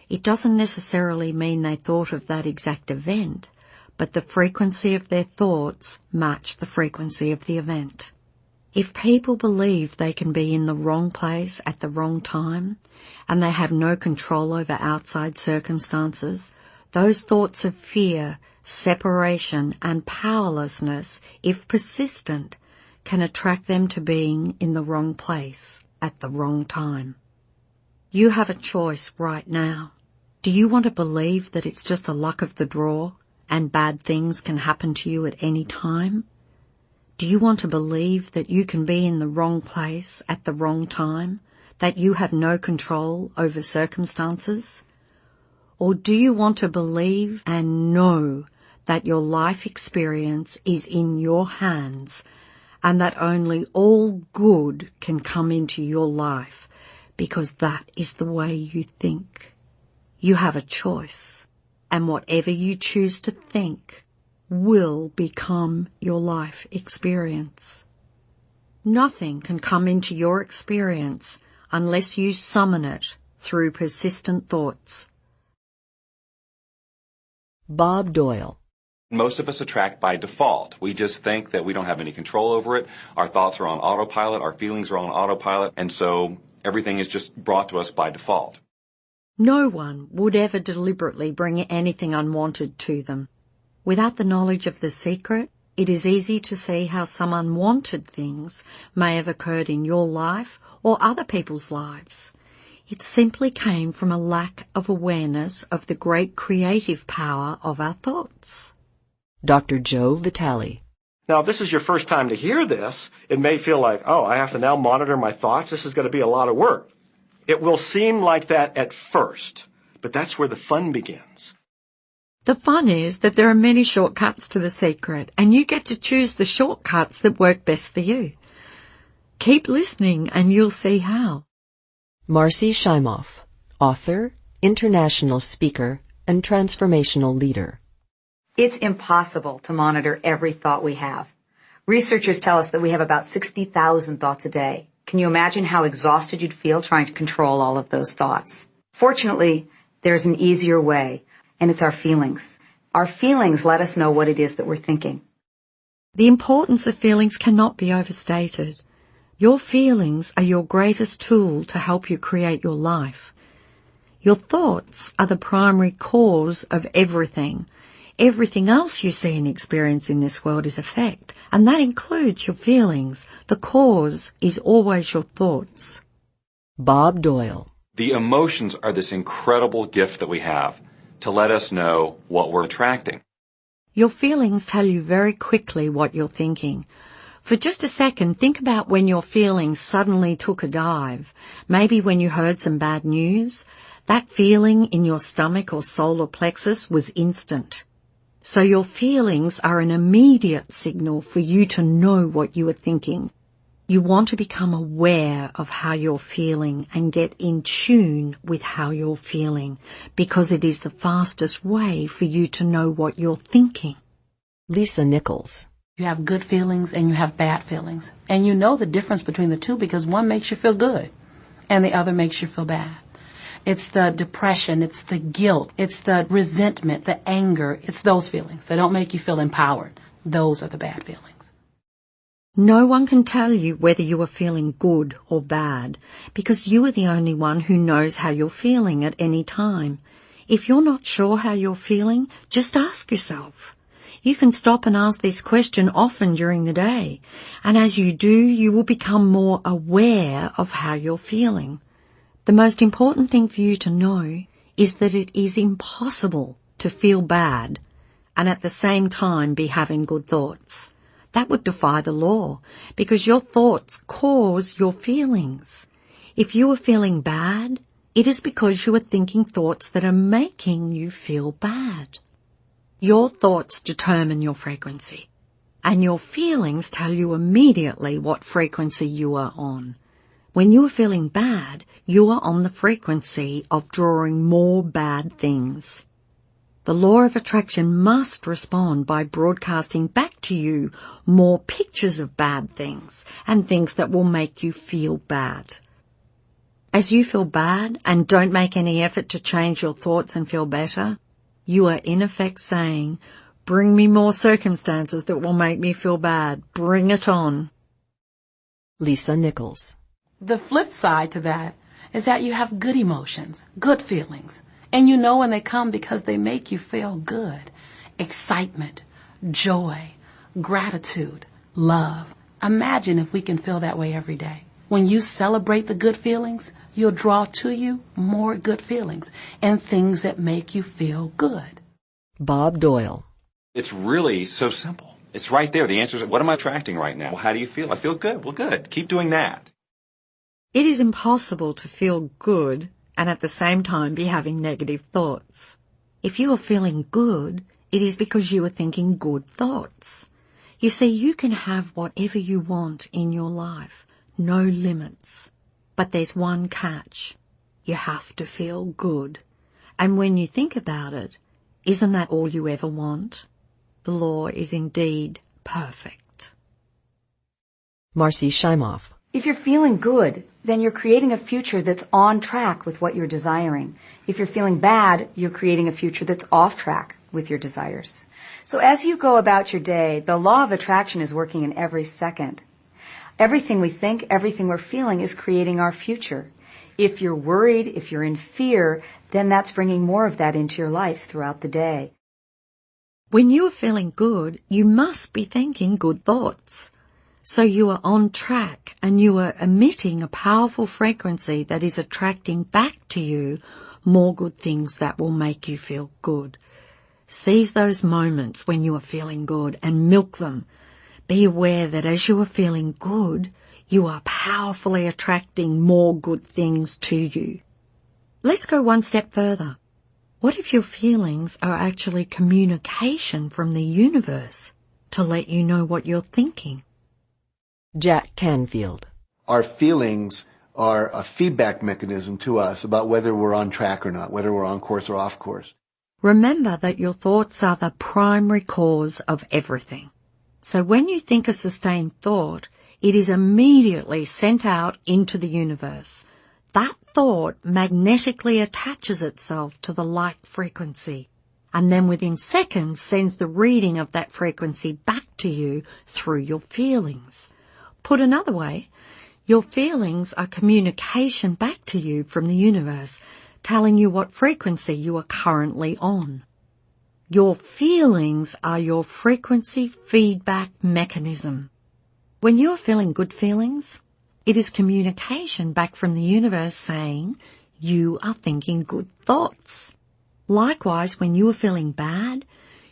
It doesn't necessarily mean they thought of that exact event, but the frequency of their thoughts matched the frequency of the event. If people believe they can be in the wrong place at the wrong time, and they have no control over outside circumstances, those thoughts of fear, separation, and powerlessness, if persistent, can attract them to being in the wrong place at the wrong time. You have a choice right now. Do you want to believe that it's just the luck of the draw, and bad things can happen to you at any time? Do you want to believe that you can be in the wrong place at the wrong time, that you have no control over circumstances? Or do you want to believe and know that your life experience is in your hands and that only all good can come into your life because that is the way you think? You have a choice, and whatever you choose to think will become your life experience. Nothing can come into your experience unless you summon it through persistent thoughts. Bob Doyle. Most of us attract by default. We just think that we don't have any control over it. Our thoughts are on autopilot, our feelings are on autopilot, and so everything is just brought to us by default. No one would ever deliberately bring anything unwanted to them. Without the knowledge of the secret, it is easy to see how some unwanted things may have occurred in your life or other people's lives. It simply came from a lack of awareness of the great creative power of our thoughts. Dr. Joe Vitale. Now, if this is your first time to hear this, it may feel like, oh, I have to now monitor my thoughts. This is going to be a lot of work. It will seem like that at first, but that's where the fun begins. The fun is that there are many shortcuts to the secret, and you get to choose the shortcuts that work best for you. Keep listening and you'll see how. Marcy Shimoff, author, international speaker, and transformational leader. It's impossible to monitor every thought we have. Researchers tell us that we have about 60,000 thoughts a day. Can you imagine how exhausted you'd feel trying to control all of those thoughts? Fortunately, there's an easier way, and it's our feelings. Our feelings let us know what it is that we're thinking. The importance of feelings cannot be overstated. Your feelings are your greatest tool to help you create your life. Your thoughts are the primary cause of everything. Everything else you see and experience in this world is effect, and that includes your feelings. The cause is always your thoughts. Bob Doyle. The emotions are this incredible gift that we have to let us know what we're attracting. Your feelings tell you very quickly what you're thinking. For just a second, think about when your feelings suddenly took a dive. Maybe when you heard some bad news. That feeling in your stomach or solar plexus was instant. So your feelings are an immediate signal for you to know what you are thinking. You want to become aware of how you're feeling and get in tune with how you're feeling, because it is the fastest way for you to know what you're thinking. Lisa Nichols. You have good feelings and you have bad feelings. And you know the difference between the two because one makes you feel good and the other makes you feel bad. It's the depression, it's the guilt, it's the resentment, the anger. It's those feelings. They don't make you feel empowered. Those are the bad feelings. No one can tell you whether you are feeling good or bad, because you are the only one who knows how you're feeling at any time. If you're not sure how you're feeling, just ask yourself. You can stop and ask this question often during the day, and as you do, you will become more aware of how you're feeling. The most important thing for you to know is that it is impossible to feel bad and at the same time be having good thoughts. That would defy the law, because your thoughts cause your feelings. If you are feeling bad, it is because you are thinking thoughts that are making you feel bad. Your thoughts determine your frequency, and your feelings tell you immediately what frequency you are on. When you are feeling bad, you are on the frequency of drawing more bad things. The law of attraction must respond by broadcasting back to you more pictures of bad things and things that will make you feel bad. As you feel bad and don't make any effort to change your thoughts and feel better, you are in effect saying, "Bring me more circumstances that will make me feel bad. Bring it on." Lisa Nichols. The flip side to that is that you have good emotions, good feelings. And you know when they come because they make you feel good. Excitement, joy, gratitude, love. Imagine if we can feel that way every day. When you celebrate the good feelings, you'll draw to you more good feelings and things that make you feel good. Bob Doyle. It's really so simple. It's right there. The answer is, what am I attracting right now? Well, how do you feel? I feel good. Well, good. Keep doing that. It is impossible to feel good and at the same time be having negative thoughts. If you are feeling good, it is because you are thinking good thoughts. You see, you can have whatever you want in your life, no limits. But there's one catch. You have to feel good. And when you think about it, isn't that all you ever want? The law is indeed perfect. Marcy Shimoff. If you're feeling good, then you're creating a future that's on track with what you're desiring. If you're feeling bad, you're creating a future that's off track with your desires. So as you go about your day, the law of attraction is working in every second. Everything we think, everything we're feeling is creating our future. If you're worried, if you're in fear, then that's bringing more of that into your life throughout the day. When you are feeling good, you must be thinking good thoughts. So you are on track and you are emitting a powerful frequency that is attracting back to you more good things that will make you feel good. Seize those moments when you are feeling good and milk them. Be aware that as you are feeling good, you are powerfully attracting more good things to you. Let's go one step further. What if your feelings are actually communication from the universe to let you know what you're thinking? Jack Canfield. Our feelings are a feedback mechanism to us about whether we're on track or not, whether we're on course or off course. Remember that your thoughts are the primary cause of everything. So when you think a sustained thought, it is immediately sent out into the universe. That thought magnetically attaches itself to the light frequency, and then within seconds sends the reading of that frequency back to you through your feelings. Put another way, your feelings are communication back to you from the universe, telling you what frequency you are currently on. Your feelings are your frequency feedback mechanism. When you are feeling good feelings, it is communication back from the universe saying you are thinking good thoughts. Likewise, when you are feeling bad,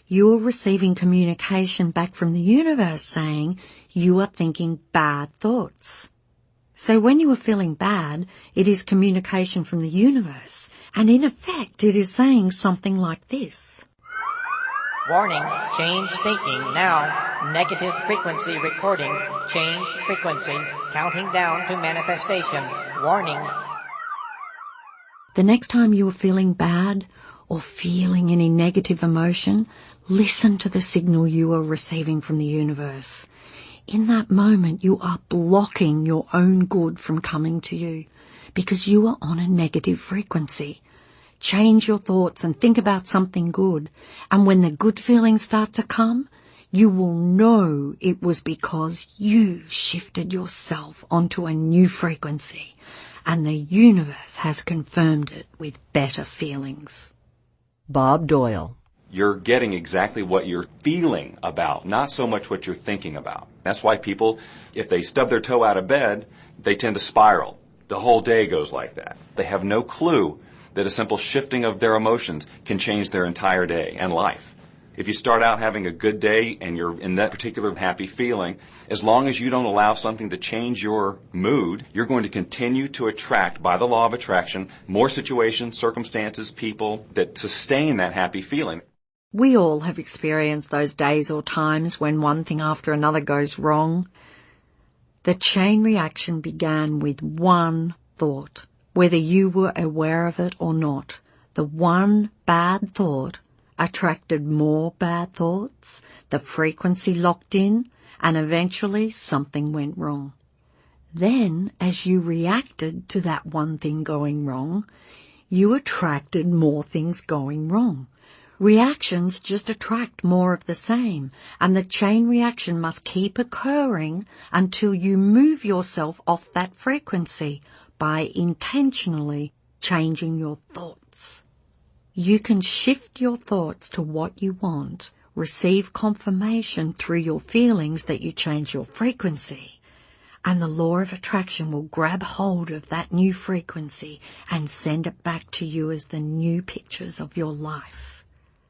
you are receiving communication back from the universe saying you are thinking bad thoughts. So when you are feeling bad, it is communication from the universe, and in effect it is saying something like this. Warning, change thinking now. Negative frequency recording. Change frequency. Counting down to manifestation. Warning. The next time you are feeling bad or feeling any negative emotion, listen to the signal you are receiving from the universe. In that moment, you are blocking your own good from coming to you because you are on a negative frequency. Change your thoughts and think about something good, and when the good feelings start to come, you will know it was because you shifted yourself onto a new frequency, and the universe has confirmed it with better feelings. Bob Doyle. You're getting exactly what you're feeling about, not so much what you're thinking about. That's why people, if they stub their toe out of bed, they tend to spiral. The whole day goes like that. They have no clue that a simple shifting of their emotions can change their entire day and life. If you start out having a good day and you're in that particular happy feeling, as long as you don't allow something to change your mood, you're going to continue to attract, by the law of attraction, more situations, circumstances, people that sustain that happy feeling. We all have experienced those days or times when one thing after another goes wrong. The chain reaction began with one thought. Whether you were aware of it or not, the one bad thought attracted more bad thoughts, the frequency locked in, and eventually something went wrong. Then, as you reacted to that one thing going wrong, you attracted more things going wrong. Reactions just attract more of the same, and the chain reaction must keep occurring until you move yourself off that frequency by intentionally changing your thoughts. You can shift your thoughts to what you want, receive confirmation through your feelings that you change your frequency, and the law of attraction will grab hold of that new frequency and send it back to you as the new pictures of your life.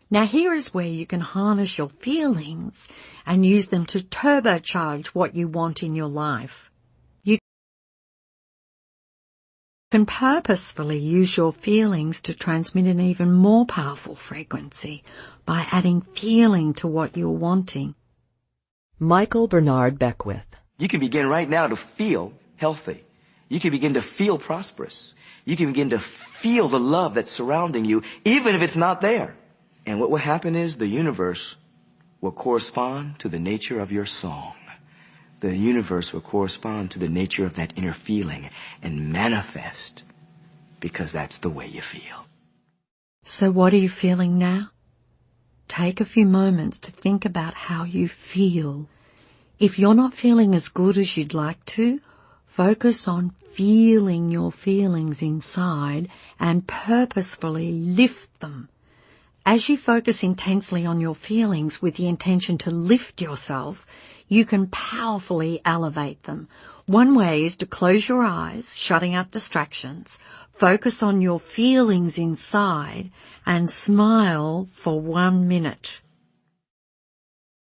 Now here is where you can harness your feelings and use them to turbocharge what you want in your life. You can purposefully use your feelings to transmit an even more powerful frequency by adding feeling to what you're wanting. Michael Bernard Beckwith. You can begin right now to feel healthy. You can begin to feel prosperous. You can begin to feel the love that's surrounding you, even if it's not there. And what will happen is the universe will correspond to the nature of your song. The universe will correspond to the nature of that inner feeling and manifest because that's the way you feel. So what are you feeling now? Take a few moments to think about how you feel. If you're not feeling as good as you'd like to, focus on feeling your feelings inside and purposefully lift them. As you focus intensely on your feelings with the intention to lift yourself, you can powerfully elevate them. One way is to close your eyes, shutting out distractions, focus on your feelings inside, and smile for 1 minute.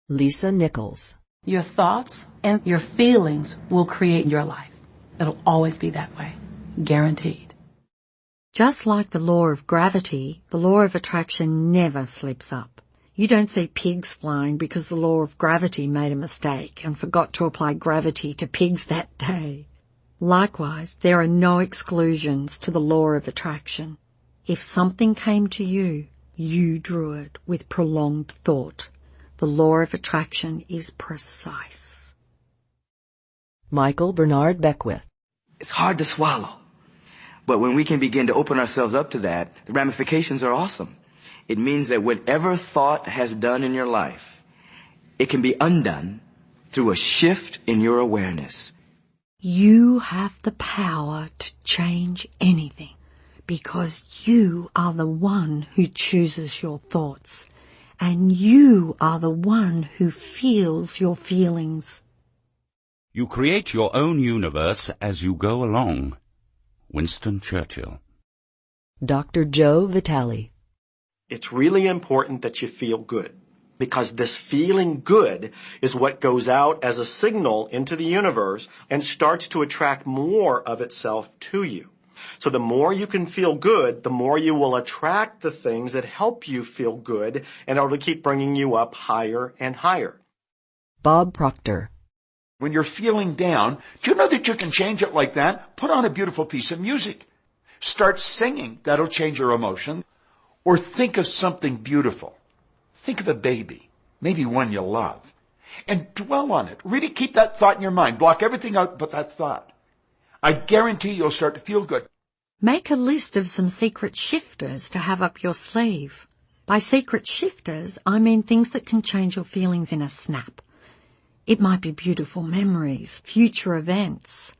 Lisa Nichols. Your thoughts and your feelings will create your life. It'll always be that way. Guaranteed. Just like the law of gravity, the law of attraction never slips up. You don't see pigs flying because the law of gravity made a mistake and forgot to apply gravity to pigs that day. Likewise, there are no exclusions to the law of attraction. If something came to you, you drew it with prolonged thought. The law of attraction is precise. Michael Bernard Beckwith. It's hard to swallow. But when we can begin to open ourselves up to that, the ramifications are awesome. It means that whatever thought has done in your life, it can be undone through a shift in your awareness. You have the power to change anything because you are the one who chooses your thoughts and you are the one who feels your feelings. You create your own universe as you go along. Winston Churchill. Dr. Joe Vitale. It's really important that you feel good, because this feeling good is what goes out as a signal into the universe and starts to attract more of itself to you. So the more you can feel good, the more you will attract the things that help you feel good and it'll keep bringing you up higher and higher. Bob Proctor. When you're feeling down, do you know that you can change it like that? Put on a beautiful piece of music. Start singing. That'll change your emotion. Or think of something beautiful. Think of a baby, maybe one you love, and dwell on it. Really keep that thought in your mind. Block everything out but that thought. I guarantee you'll start to feel good. Make a list of some secret shifters to have up your sleeve. By secret shifters, I mean things that can change your feelings in a snap. It might be beautiful memories, future events,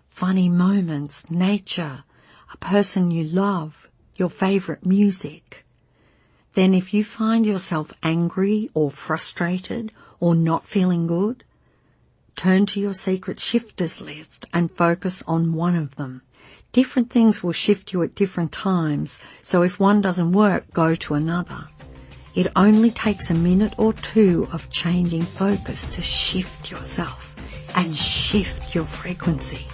funny moments, nature, a person you love, your favorite music. Then if you find yourself angry or frustrated or not feeling good, turn to your secret shifters list and focus on one of them. Different things will shift you at different times, so if one doesn't work, go to another. It only takes a minute or two of changing focus to shift yourself and shift your frequency.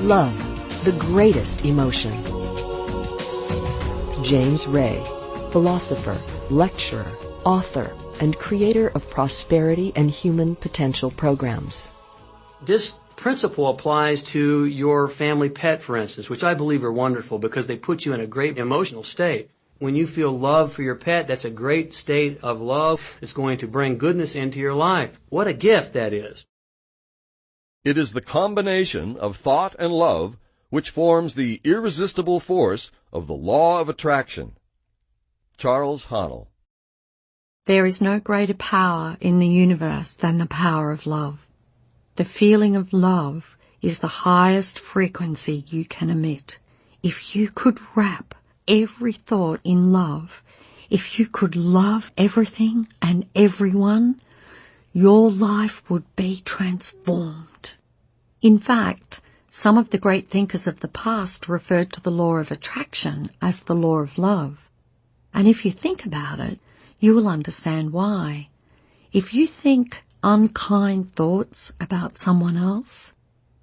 Love, the greatest emotion. James Ray, philosopher, lecturer, author, and creator of prosperity and human potential programs. This principle applies to your family pet, for instance, which I believe are wonderful because they put you in a great emotional state. When you feel love for your pet, that's a great state of love. It's going to bring goodness into your life. What a gift that is. It is the combination of thought and love which forms the irresistible force of the law of attraction. Charles Haanel. There is no greater power in the universe than the power of love. The feeling of love is the highest frequency you can emit. If you could wrap every thought in love, if you could love everything and everyone, your life would be transformed. In fact, some of the great thinkers of the past referred to the law of attraction as the law of love. And if you think about it, you will understand why. If you think unkind thoughts about someone else,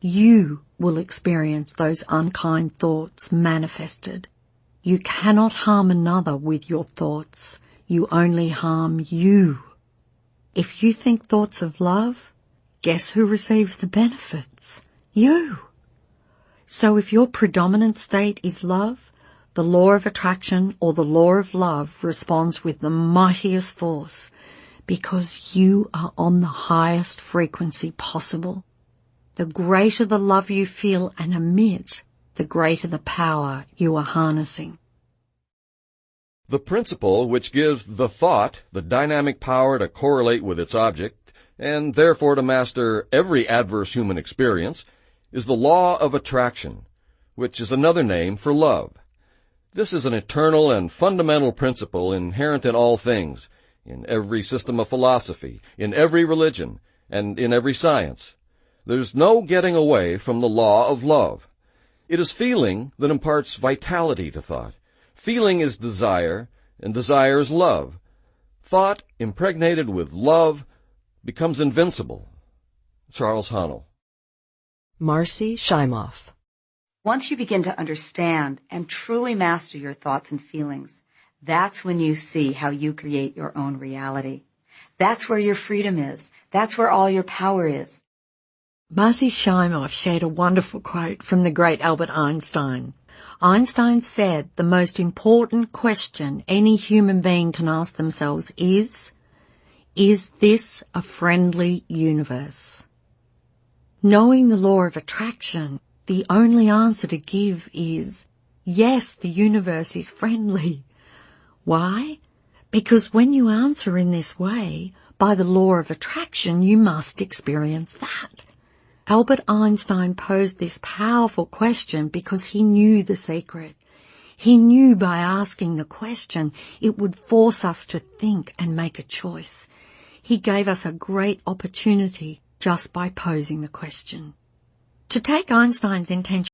you will experience those unkind thoughts manifested. You cannot harm another with your thoughts. You only harm you. If you think thoughts of love, guess who receives the benefits? You. So if your predominant state is love, the law of attraction or the law of love responds with the mightiest force, because you are on the highest frequency possible. The greater the love you feel and emit, the greater the power you are harnessing. The principle which gives the thought the dynamic power to correlate with its object, and therefore to master every adverse human experience, is the law of attraction, which is another name for love. This is an eternal and fundamental principle inherent in all things, in every system of philosophy, in every religion, and in every science. There's no getting away from the law of love. It is feeling that imparts vitality to thought. Feeling is desire, and desire is love. Thought impregnated with love becomes invincible. Charles Haanel. Marcy Shimoff. Once you begin to understand and truly master your thoughts and feelings, that's when you see how you create your own reality. That's where your freedom is. That's where all your power is. Marcy Shimoff shared a wonderful quote from the great Albert Einstein. Einstein said the most important question any human being can ask themselves is this a friendly universe? Knowing the law of attraction, the only answer to give is, yes, the universe is friendly. Why? Because when you answer in this way, by the law of attraction, you must experience that. Albert Einstein posed this powerful question because he knew the secret. He knew by asking the question, it would force us to think and make a choice. He gave us a great opportunity just by posing the question. To take Einstein's intention